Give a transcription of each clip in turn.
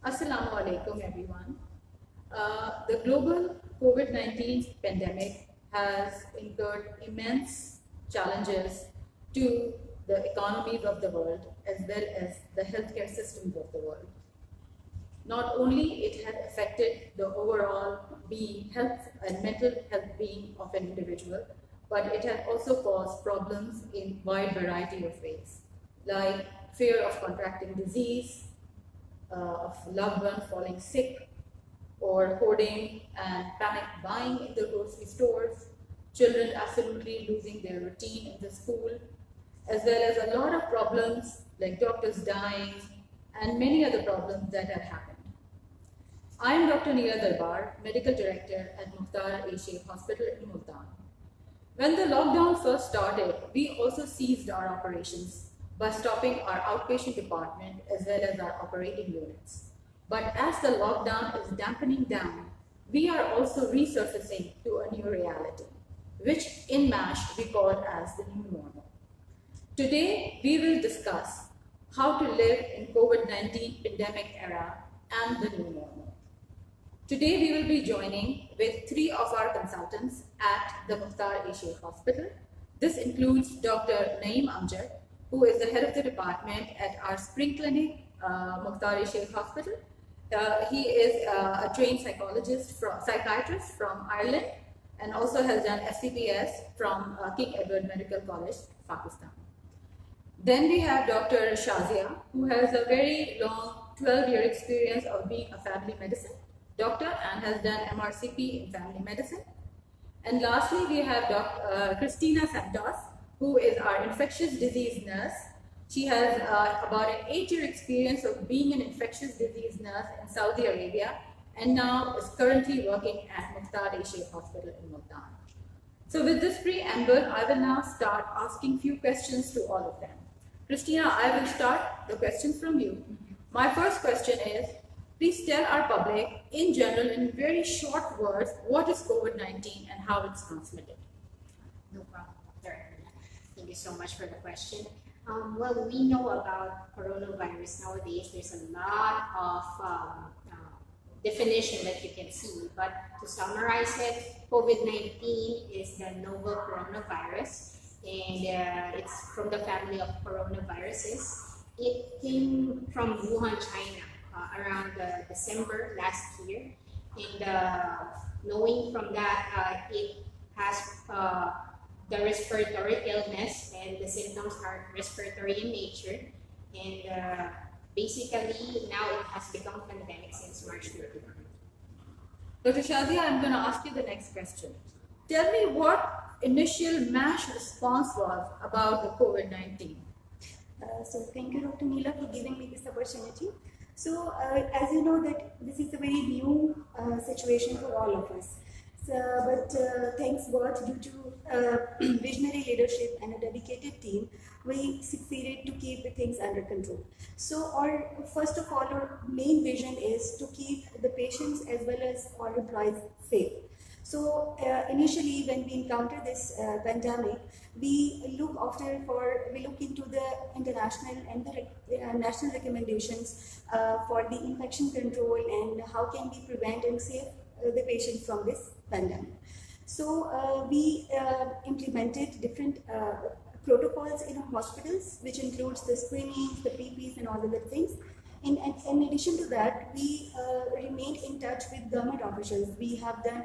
Assalamu alaikum, everyone. The global COVID-19 pandemic has incurred immense challenges to the economies of the world as well as the healthcare systems of the world. Not only it has affected the overall health and mental health being of an individual, but it has also caused problems in wide variety of ways, like fear of contracting disease, of loved one falling sick, or hoarding and panic buying in the grocery stores, children absolutely losing their routine in the school, as well as a lot of problems like doctors dying and many other problems that have happened. I am Dr. Neera Darbar, Medical Director at Mukhtar A-Sheikh Hospital in Multan. When the lockdown first started, we also ceased our operations by stopping our outpatient department as well as our operating units. But as the lockdown is dampening down, we are also resurfacing to a new reality, which in MASH we call as the new normal. Today, we will discuss how to live in COVID-19 pandemic era and the new normal. Today, we will be joining with three of our consultants at the Mukhtar A-Sheikh Hospital. This includes Dr. Naeem Amjad, who is the head of the department at our Spring Clinic, Mukhtar A-Sheikh Hospital. He is a trained psychiatrist from Ireland and also has done FCPS from King Edward Medical College, Pakistan. Then we have Dr. Shazia, who has a very long 12-year experience of being a family medicine doctor and has done MRCP in family medicine. And lastly, we have Christina Santos, who is our infectious disease nurse. She has about an 8-year experience of being an infectious disease nurse in Saudi Arabia and now is currently working at Mukhtar A-Sheikh Hospital in Multan. So with this preamble, I will now start asking few questions to all of them. Christina, I will start the questions from you. My first question is, please tell our public, in general, in very short words, what is COVID-19 and how it's transmitted? No problem, Dr. Thank you so much for the question. Well, we know about coronavirus nowadays. There's a lot of definition that you can see, but to summarize it, COVID-19 is the novel coronavirus, and it's from the family of coronaviruses. It came from Wuhan, China, around December last year, and knowing from that it has the respiratory illness and the symptoms are respiratory in nature, and basically now it has become pandemic since March 31. Dr. Shazia, I'm going to ask you the next question. Tell me what initial MASH response was about the COVID-19. So thank you, Dr. Neela, for giving me this opportunity. So as you know that this is a very new situation for all of us. But thanks God, due to visionary leadership and a dedicated team, we succeeded to keep the things under control. So first of all, our main vision is to keep the patients as well as our employees safe. So initially, when we encounter this pandemic, we look into the international and the national recommendations for the infection control and how can we prevent and save the patients from this pandemic. So we implemented different protocols in our hospitals, which includes the screenings, the PPs, and all other things. In addition to that, we remained in touch with government officials. We have done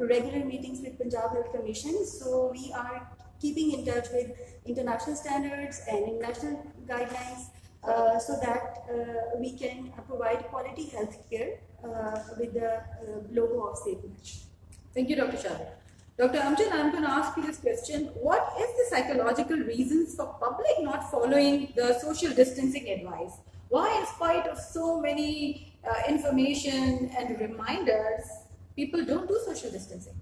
regular meetings with Punjab Health Commission, so we are keeping in touch with international standards and international guidelines so that we can provide quality health care with the logo of Safe Match. Thank you, Dr. Shah. Dr. Amjad, I'm going to ask you this question. What is the psychological reasons for public not following the social distancing advice? Why, in spite of so many information and reminders, people don't do social distancing?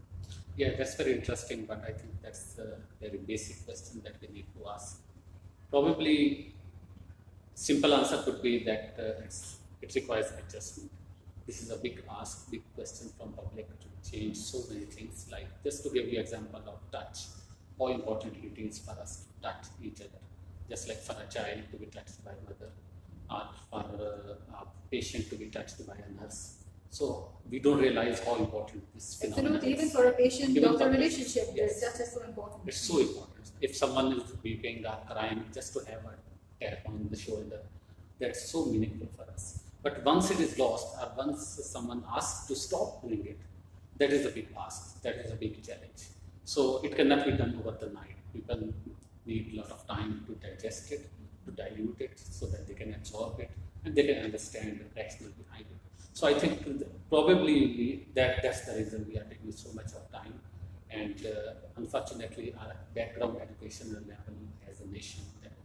Yeah, that's very interesting, but I think that's a very basic question that we need to ask. Probably, simple answer could be that it requires adjustment. This is a big ask, big question from public to change so many things. Like, just to give you example of touch, how important it is for us to touch each other. Just like for a child to be touched by mother, or for patient to be touched by a nurse. So we don't realize how important this phenomenon Absolutely, even is. for a patient-doctor for- relationship, yes. that's just so important. It's so important. If someone is weeping or crying, just to have a tap on the shoulder, that's so meaningful for us. But once it is lost, or once someone asks to stop doing it, that is a big ask. That is a big challenge. So it cannot be done over the night. People need a lot of time to digest it, to dilute it, so that they can absorb it and they can understand the rationale behind it. So I think probably that's the reason we are taking so much of time. And unfortunately, our background educational level as a nation,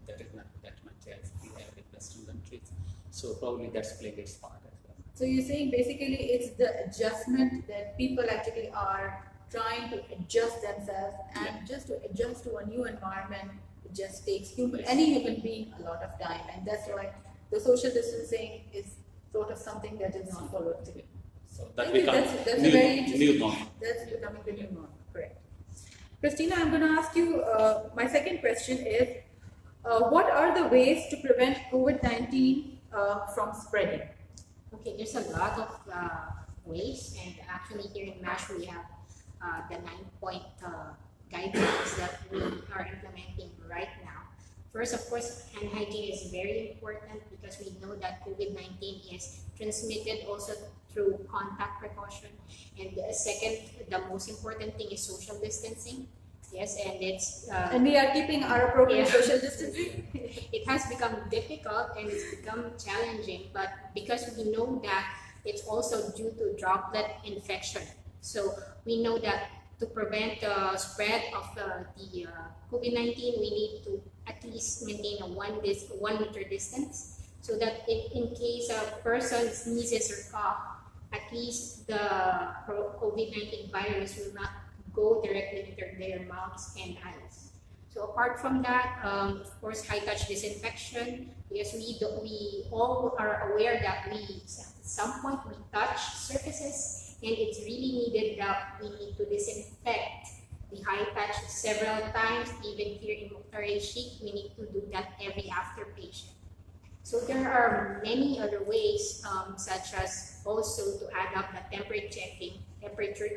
that is not that much as we have in Western countries. So probably that's playing its part as well. So you're saying basically it's the adjustment that people actually are trying to adjust themselves, and Yeah. just to adjust to a new environment, it just takes Yes. any human being a lot of time, and that's why the social distancing is sort of something that is not followed today. So that Thank you. becomes That's a very new interesting. norm. That's becoming the new norm. Correct. Christina, I'm going to ask you. My second question is, what are the ways to prevent COVID-19 from spreading? Okay, there's a lot of ways, and actually here in MASH we have the 9-point guidelines that we are implementing right now. First, of course, hand hygiene is very important because we know that COVID-19 is transmitted also through contact precaution. And the second, the most important thing is social distancing. Yes, and it's And we are keeping our appropriate Yeah. social distancing. it has become difficult and it's become challenging, but because we know that it's also due to droplet infection. So we know that to prevent the spread of the COVID-19, we need to at least maintain a 1 meter distance, so that in case a person sneezes or cough, at least the COVID-19 virus will not go directly into their mouths and eyes. So apart from that, of course, high touch disinfection, because we all are aware that at some point we touch surfaces, and it's really needed that we need to disinfect the high touch several times. Even here in Mukhtar Sheikh, we need to do that every after patient. So there are many other ways, such as also to add up the temperature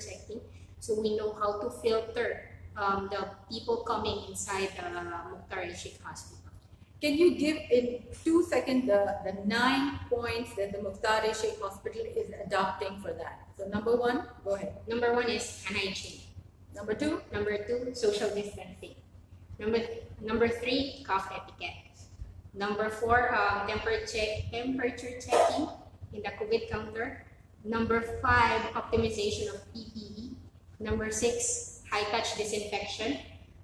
checking, so we know how to filter the people coming inside the Mukhtar Sheikh Hospital. Can you give in 2 seconds the 9 points that the Mukhtar Sheikh Hospital is adopting for that? So number 1, go ahead. Number 1 is hand hygiene. Number 2, Number 2, social distancing. Number 3, cough etiquette. Number 4, temperature checking in the COVID counter. Number 5, optimization of PPE. Number 6, high touch disinfection.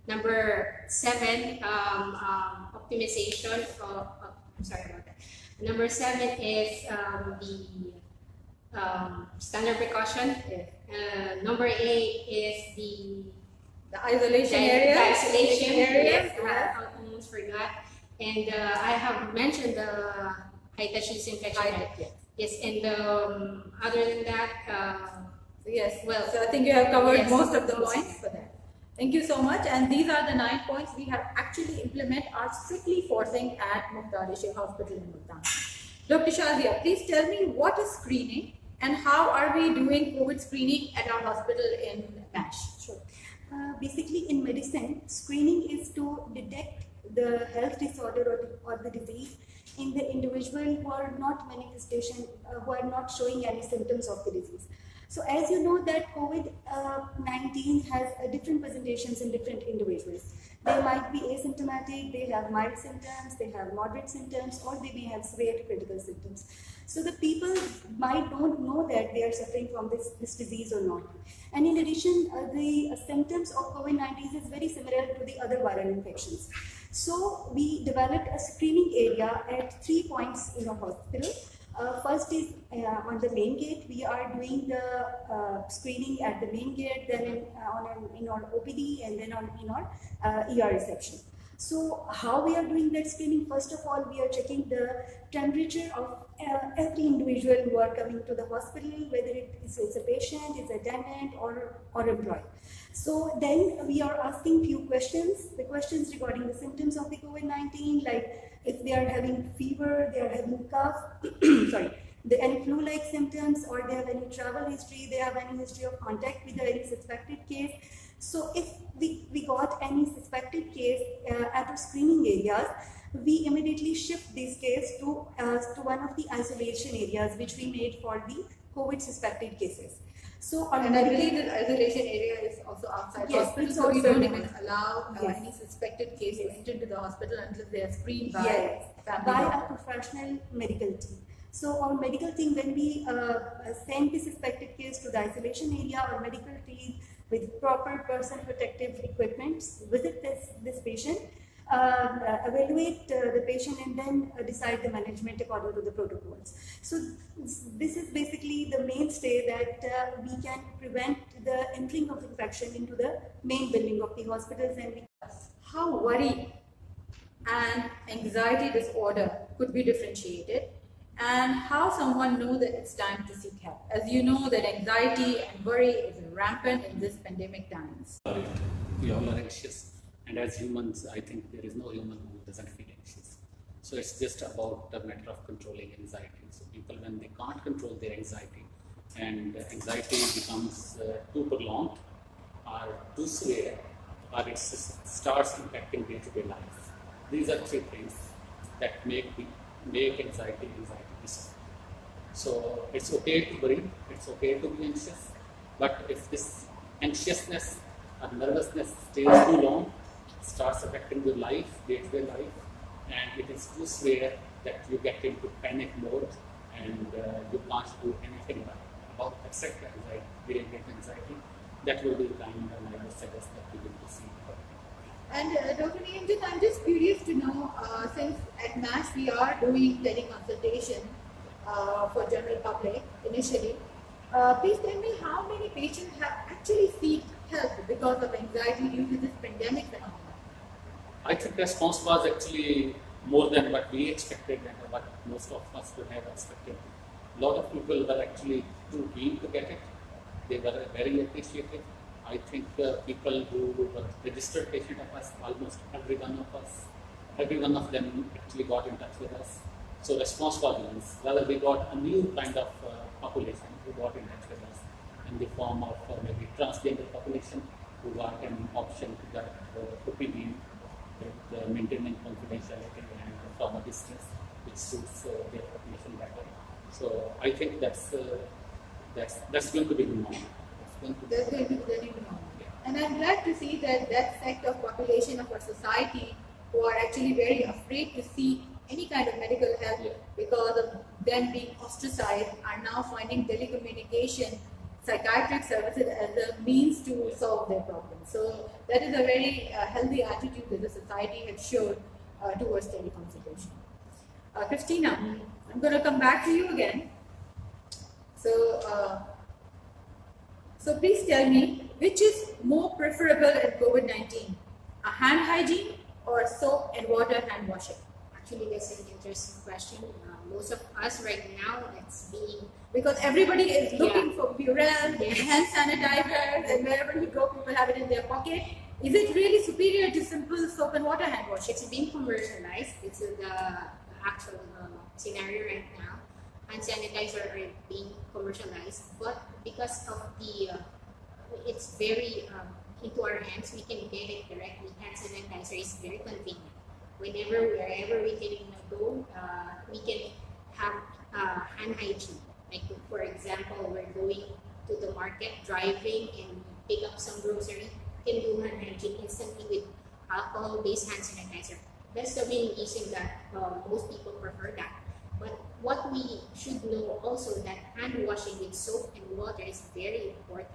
Number 7, optimization of, I'm sorry about that. Number 7 is the standard precaution. Number 8 is the isolation area. The isolation area. Yes. I almost forgot. And I have mentioned the high touch disinfection. Yes. Yes, and other than that, Yes, Well, so I think you have covered yes, most of the most. points for that. Thank you so much. And these are the 9 points we have actually are strictly forcing at Mukhtar Sheikh Hospital in Multan. Dr. Shazia, please tell me what is screening and how are we doing COVID screening at our hospital in MASH? Sure. Basically, in medicine, screening is to detect the health disorder or the disease in the individual who are not who are not showing any symptoms of the disease. So as you know that COVID-19 has different presentations in different individuals. They might be asymptomatic, they have mild symptoms, they have moderate symptoms, or they may have severe to critical symptoms. So the people might don't know that they are suffering from this disease or not. And in addition, the symptoms of COVID-19 is very similar to the other viral infections. So we developed a screening area at 3 points in our hospital. First is on the main gate. We are doing the screening at the main gate, then in our OPD, and then in our ER reception. So how we are doing that screening? First of all, we are checking the temperature of every individual who are coming to the hospital, whether it's a patient, it's a attendant, or employee. So then we are asking few questions. The questions regarding the symptoms of the COVID-19, like if they are having fever, they are having cough, sorry, any flu-like symptoms, or they have any travel history, they have any history of contact with any suspected case. So if we got any suspected case at our screening areas, we immediately shift this case to one of the isolation areas which we made for the COVID suspected cases. So our And I medical- believe that isolation area is also outside Yes, hospital, it's so we also don't there. even allow Yes. any suspected case to enter into the hospital until they are screened by Yes, family by doctor. our professional medical team. So our medical team, when we send the suspected case to the isolation area, our medical team with proper person protective equipment visit this patient, evaluate the patient, and then decide the management according to the protocols. So this is basically the mainstay that we can prevent the entering of infection into the main building of the hospitals. And How worry and anxiety disorder could be differentiated, and how someone know that it's time to seek help. As you know that anxiety and worry is rampant in this pandemic times. We all are anxious, and as humans, I think there is no human who doesn't feel anxious. So it's just about a matter of controlling anxiety. So people, when they can't control their anxiety, and anxiety becomes too prolonged, or too severe, or it starts impacting day-to-day life. These are three things that make anxiety disorder. So it's okay to worry, it's okay to be anxious, but if this anxiousness or nervousness stays too long, starts affecting your life, day-to-day life, and it is too severe that you get into panic mode and you can't do anything about except anxiety, very anxiety, that will be the time when I would suggest that we will see. And Dr. Niranjan, I'm just curious to know, since at MASH we are doing teleconsultation for general public initially, please tell me how many patients have actually sought help because of anxiety due to this pandemic phenomenon? I think the response was actually more than what we expected and what most of us would have expected. A lot of people were actually too keen to get it. They were very appreciative. I think people who were registered patient of us, almost every one of them actually got in touch with us. So response was immense. Rather, we got a new kind of population who got in touch with us in the form of maybe transgender population who got an option to get opinion, with maintaining confidentiality and from a distance, which suits their population better. So I think that's going to be the norm. That's going to be the new norm. And I'm glad to see that that sect of population of our society who are actually very afraid to seek any kind of medical help because of them being ostracized are now finding telecommunication, psychiatric services as a means to solve their problems. So that is a very healthy attitude that the society has showed towards teleconsultation. Christina, I'm going to come back to you again. So please tell me, which is more preferable in COVID-19, a hand hygiene or soap and water hand washing? Actually, that's an interesting question. Most of us right now, it's being Because everybody is looking for Purell, Yes. hand sanitizers, and wherever you go, people have it in their pocket. Is it really superior to simple soap and water hand washing? it's being commercialized. It's the actual scenario right now. Hand sanitizer are being commercialized, but because of the it's very into our hands, we can get it directly. Hand sanitizer is very convenient. Wherever we can go, we can have hand hygiene. Like for example, we're going to the market, driving, and pick up some grocery. Can do hand hygiene instantly with alcohol-based hand sanitizer. That's the main reason that most people prefer that. But what we should know also that hand washing with soap and water is very important,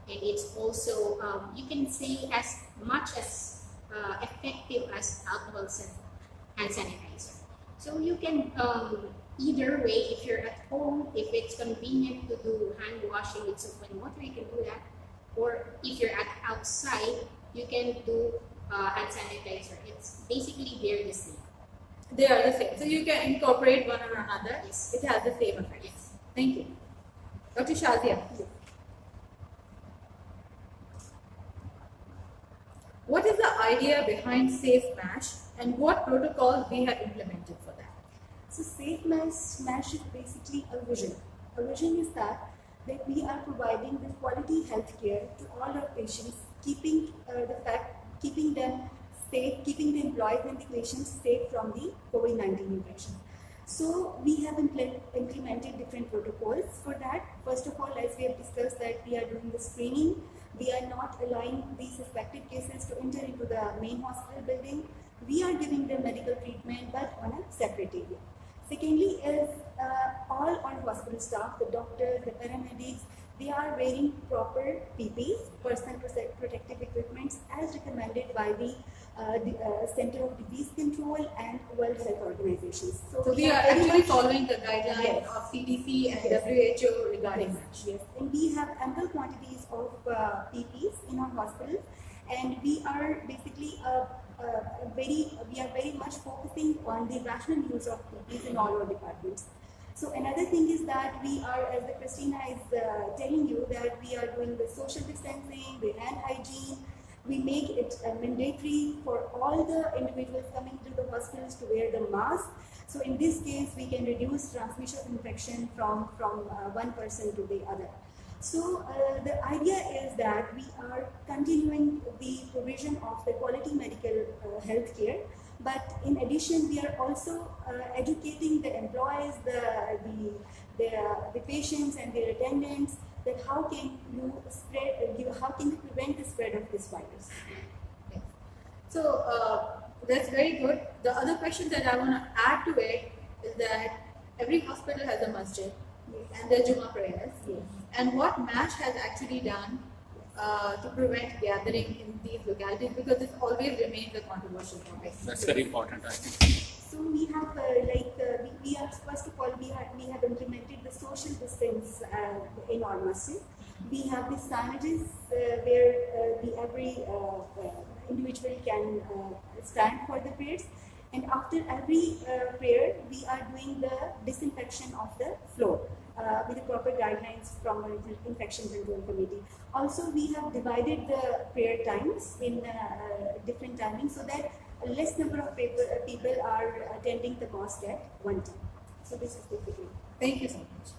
and it's also you can say as much as effective as alcohol hand sanitizer. So you can either way, if you're at home, if it's convenient to do hand washing with soap and water, you can do that. Or if you're outside, you can do hand sanitizer. It's basically they're the same. They are the same. So you can incorporate one or another. Yes. It has the same effect. Yes. Thank you. Dr. Shazia. What is the idea behind Safe MASH and what protocols we have implemented for that? So Safe MASH is basically a vision. A vision is that we are providing the quality health care to all our patients, keeping them safe, keeping the employees and the patients safe from the COVID-19 infection. So we have implemented different protocols for that. First of all, as we have discussed, that we are doing the screening. We are not allowing these suspected cases to enter into the main hospital building. We are giving them medical treatment, but on a separate area. Secondly, is all our hospital staff, the doctors, the paramedics, they are wearing proper PPEs, personal protective equipment, as recommended by the Center of Disease Control and World Health Organizations. So we are very actually much- following the guidelines Yes. of CDC and Yes. WHO regarding that. Yes, and we have ample quantities of PPs in our hospitals, and we are basically we are very much focusing on the rational use of PPs in all our departments. So another thing is that we are, as the Christina is telling you, that we are doing the social distancing, the hand hygiene. We make it mandatory for all the individuals coming to the hospitals to wear the mask. So in this case, we can reduce transmission of infection from one person to the other. So the idea is that we are continuing the provision of the quality medical health care, but in addition, we are also educating the employees, the patients and their attendants, that how can you prevent the spread of this virus. Yes. So that's very good. The other question that I want to add to it is that every hospital has a masjid and their Jummah prayers. Yes. And what MASH has actually done to prevent gathering in these localities, because this always remains a controversial topic. That's very important, I think. So we have we are first of all we have implemented the social distance in our masjid. We have the signages where every individual can stand for the prayers, and after every prayer we are doing the disinfection of the floor with the proper guidelines from our infection control committee. Also, we have divided the prayer times in different timings so that a less number of people are attending the mosque at one time. So this is basically. Thank you so much.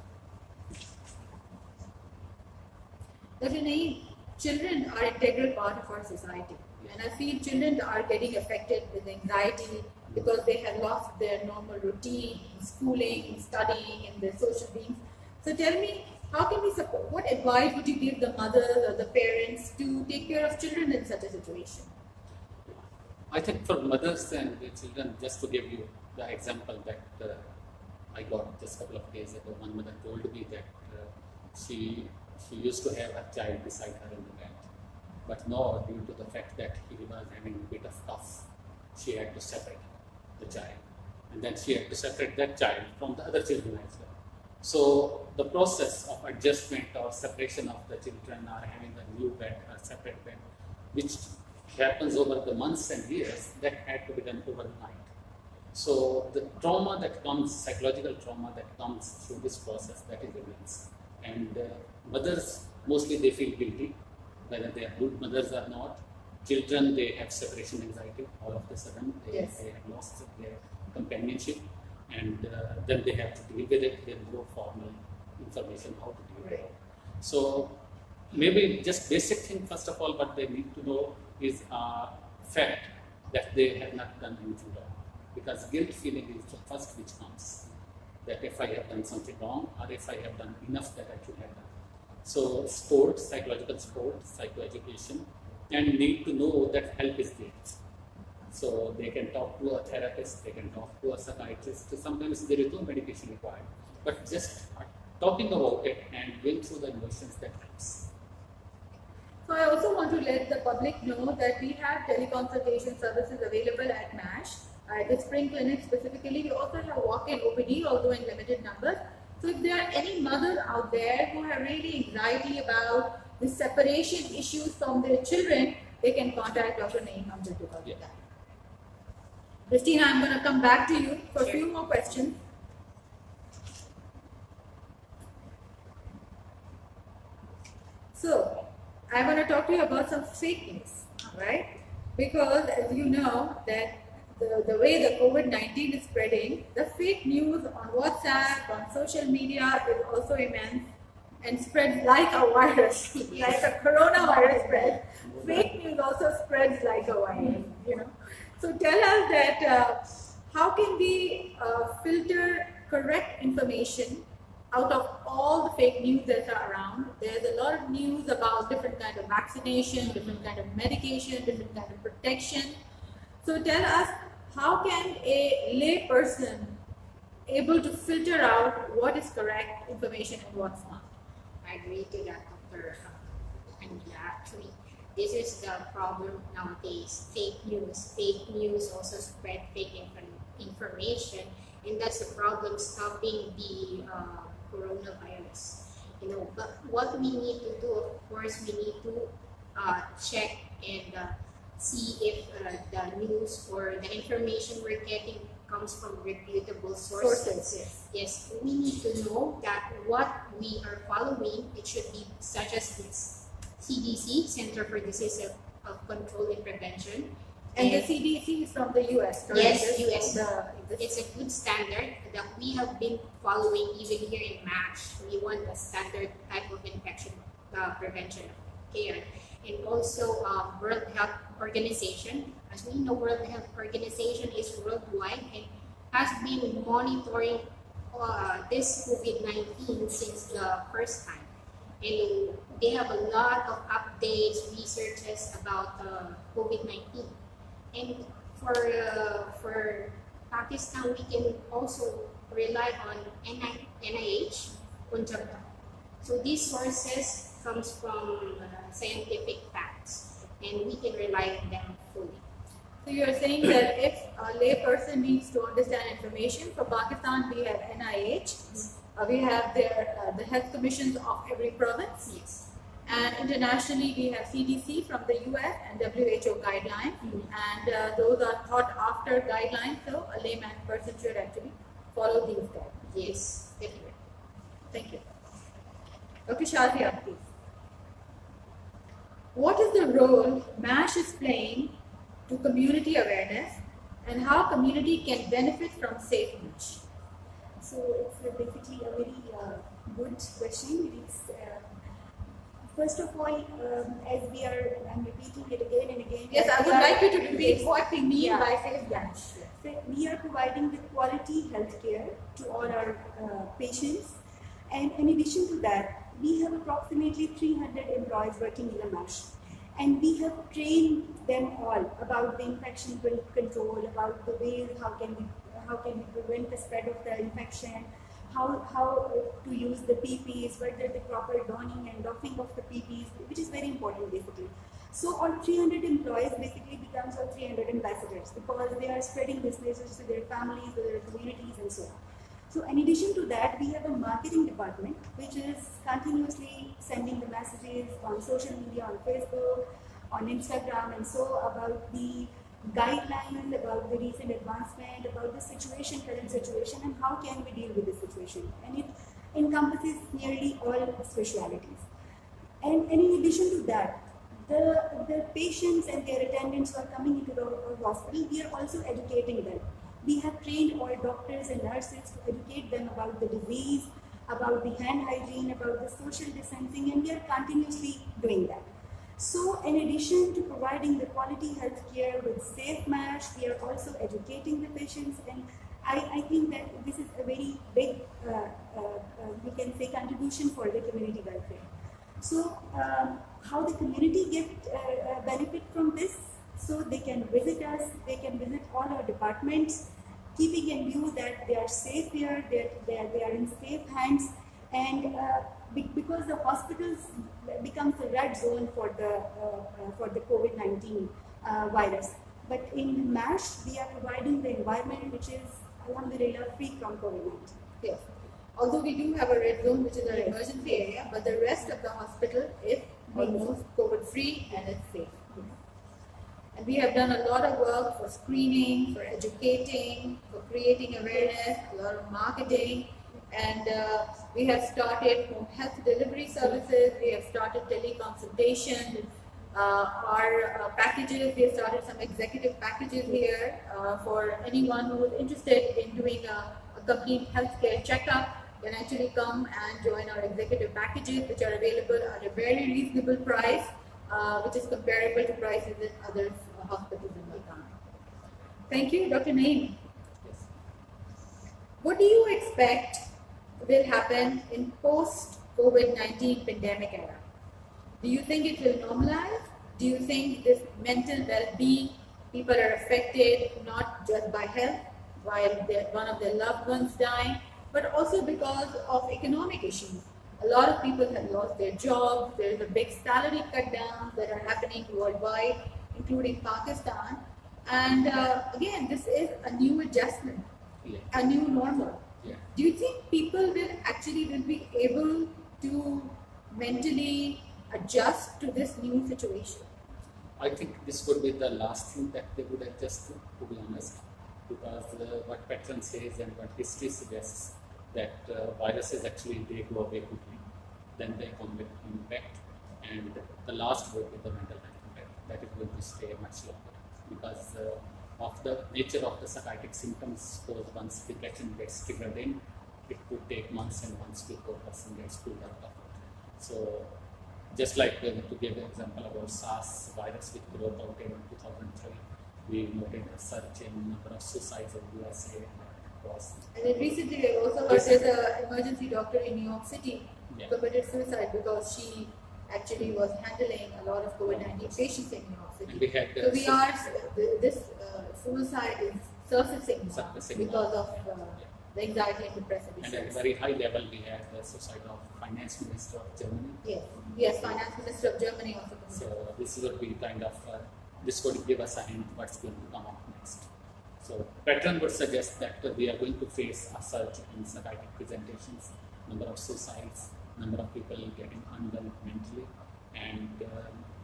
Dr. Naeem, children are an integral part of our society, and I feel children are getting affected with anxiety because they have lost their normal routine, schooling, studying, and their social beings. So tell me, how can we support? What advice would you give the mothers or the parents to take care of children in such a situation? I think for mothers and the children, just to give you the example that I got just a couple of days ago, one mother told me that she used to have a child beside her in the bed, but now due to the fact that he was having a bit of cough, she had to separate the child, and then she had to separate that child from the other children as well. So the process of adjustment or separation of the children or having a new bed or separate bed, which happens over the months and years, that had to be done overnight. So the trauma that comes, psychological trauma that comes through this process, that is immense. And mothers, mostly they feel guilty, whether they are good mothers or not. Children, they have separation anxiety all of a sudden. They have lost their companionship, and then they have to deal with it. There is no formal information how to deal with it. So maybe just basic thing, first of all, what they need to know is fact that they have not done anything wrong. Because guilt feeling is the first which comes, that if I have done something wrong or if I have done enough that I should have done. So sports, psychological support, psychoeducation, and need to know that help is there. So they can talk to a therapist, they can talk to a psychiatrist. Sometimes there is no medication required, but just talking about it and going through the emotions, that helps. So I also want to let the public know that we have teleconsultation services available at MASH. At the Spring Clinic specifically, we also have walk-in OPD, although in limited numbers. So if there are any mothers out there who have really anxiety about the separation issues from their children, they can contact Dr. Naeem Amjad about that. Christina, I'm going to come back to you for a few more questions. So, I want to talk to you about some fake news, right? Because as you know that the way the COVID-19 is spreading, the fake news on WhatsApp, on social media is also immense and spreads like a virus, like a coronavirus spreads. Fake news also spreads like a virus, you know. So tell us that how can we filter correct information out of all the fake news that are around? There's a lot of news about different kind of vaccination, different kind of medication, different kind of protection. So tell us, how can a lay person able to filter out what is correct information and what's not? I agree to that, Dr. Anila. Actually, this is the problem nowadays. Fake news also spread fake information, and that's the problem stopping the coronavirus. You know, but what we need to do, of course, we need to check and see if the news or the information we're getting comes from reputable sources. Yes, we need to know that what we are following, it should be such as this CDC, Center for Disease of Control and Prevention. And the CDC is from the US, correct? Yes, US. It's a good standard that we have been following even here in MASH. We want a standard type of infection prevention care. And also World Health Organization. As we know, World Health Organization is worldwide and has been monitoring this COVID-19 since the first time. And they have a lot of updates, researches about COVID-19. And for Pakistan, we can also rely on NIH, Punjab. So these sources comes from scientific facts, and we can rely on them fully. So you're saying that if a lay person needs to understand information, for Pakistan we have NIH, we have the health commissions of every province, Yes. and internationally we have CDC from the US and WHO guidelines, and those are thought after guidelines, so a layman person should actually follow these guidelines. Yes, definitely. Thank you. Dr. Shazia, please. What is the role MASH is playing to community awareness, and how community can benefit from safe MASH? So it's basically a very good question. It's, first of all, as I'm repeating it again and again. Yes, I would like you to repeat what we mean by safe MASH. So we are providing the quality healthcare to all our patients, and in addition to that, we have approximately 300 employees working in a MASH, and we have trained them all about the infection control, about the ways how can we prevent the spread of the infection, how to use the PPEs, whether the proper donning and doffing of the PPEs, which is very important basically. So all 300 employees basically becomes all 300 ambassadors, because they are spreading this message to their families, to their communities, and so on. So in addition to that, we have a marketing department which is continuously sending the messages on social media, on Facebook, on Instagram, and so about the guidelines, about the recent advancement, about the situation, current situation, and how can we deal with the situation. And it encompasses nearly all specialities. And in addition to that, the patients and their attendants who are coming into the hospital, we are also educating them. We have trained all doctors and nurses to educate them about the disease, about the hand hygiene, about the social distancing, and we are continuously doing that. So in addition to providing the quality health care with safe MASH, we are also educating the patients, and I think that this is a very big, we can say, contribution for the community welfare. So how the community get benefit from this? So they can visit us, they can visit all our departments, keeping in view that they are safe here, they are in safe hands, and because the hospitals becomes a red zone for the COVID-19 virus. But in MASH, we are providing the environment which is, alhamdulillah, free from COVID-19. Yes. Although we do have a red zone, which is an emergency area, but the rest of the hospital is almost COVID-free and it's safe. And we have done a lot of work for screening, for educating, for creating awareness, a lot of marketing, and we have started home health delivery services, we have started teleconsultation, Our packages, we have started some executive packages here for anyone who is interested in doing a complete healthcare checkup can actually come and join our executive packages, which are available at a very reasonable price, which is comparable to prices in other hospitals in Bhutan. Thank you, Dr. Naeem. Yes. What do you expect will happen in post-COVID-19 pandemic era? Do you think it will normalize? Do you think this mental well-being, people are affected not just by health, while one of their loved ones dying, but also because of economic issues? A lot of people have lost their jobs. There is a big salary cut down that are happening worldwide, including Pakistan. And again, this is a new adjustment, Yeah. a new normal. Yeah. Do you think people will be able to mentally adjust to this new situation? I think this would be the last thing that they would adjust to be honest, because what pattern says and what history suggests that viruses actually they go away quickly, then the economic impact, and the last would be the mental health impact that is going to stay much longer because of the nature of the psychiatric symptoms. Those once depression gets triggered in, it could take months and months before a person gets pulled out of it. So just like to give an example about SARS virus which broke out in 2003, we noted a surge in number of suicides in USA. And then recently we also heard there's an emergency doctor in New York City Yeah. committed suicide because she actually was handling a lot of COVID-19 patients in New York City. And we had So we are, this suicide is surfacing now Surfacing because now. of the anxiety and depressive And at a issues. very high level, we had the suicide of finance minister of Germany. Yes, Finance Minister of Germany also So committed. this would be kind of this would give us a hint what's going to come up next. So pattern would suggest that we are going to face a surge in psychiatric presentations, number of suicides, number of people getting unwell mentally, and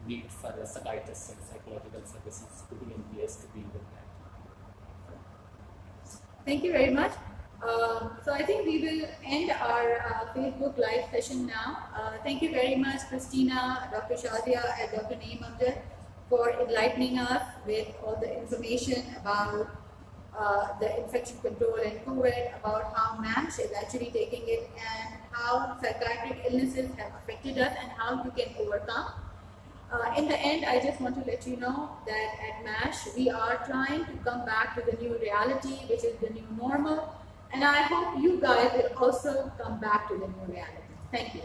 need for psychiatrists and psychological services to be in place to deal with that. Thank you very much. So I think we will end our Facebook live session now. Thank you very much, Christina, Dr. Shazia, and Dr. Naeem Amjad for enlightening us with all the information about the infection control and COVID, about how MASH is actually taking it and how psychiatric illnesses have affected us and how you can overcome. In the end, I just want to let you know that at MASH, we are trying to come back to the new reality, which is the new normal. And I hope you guys will also come back to the new reality. Thank you.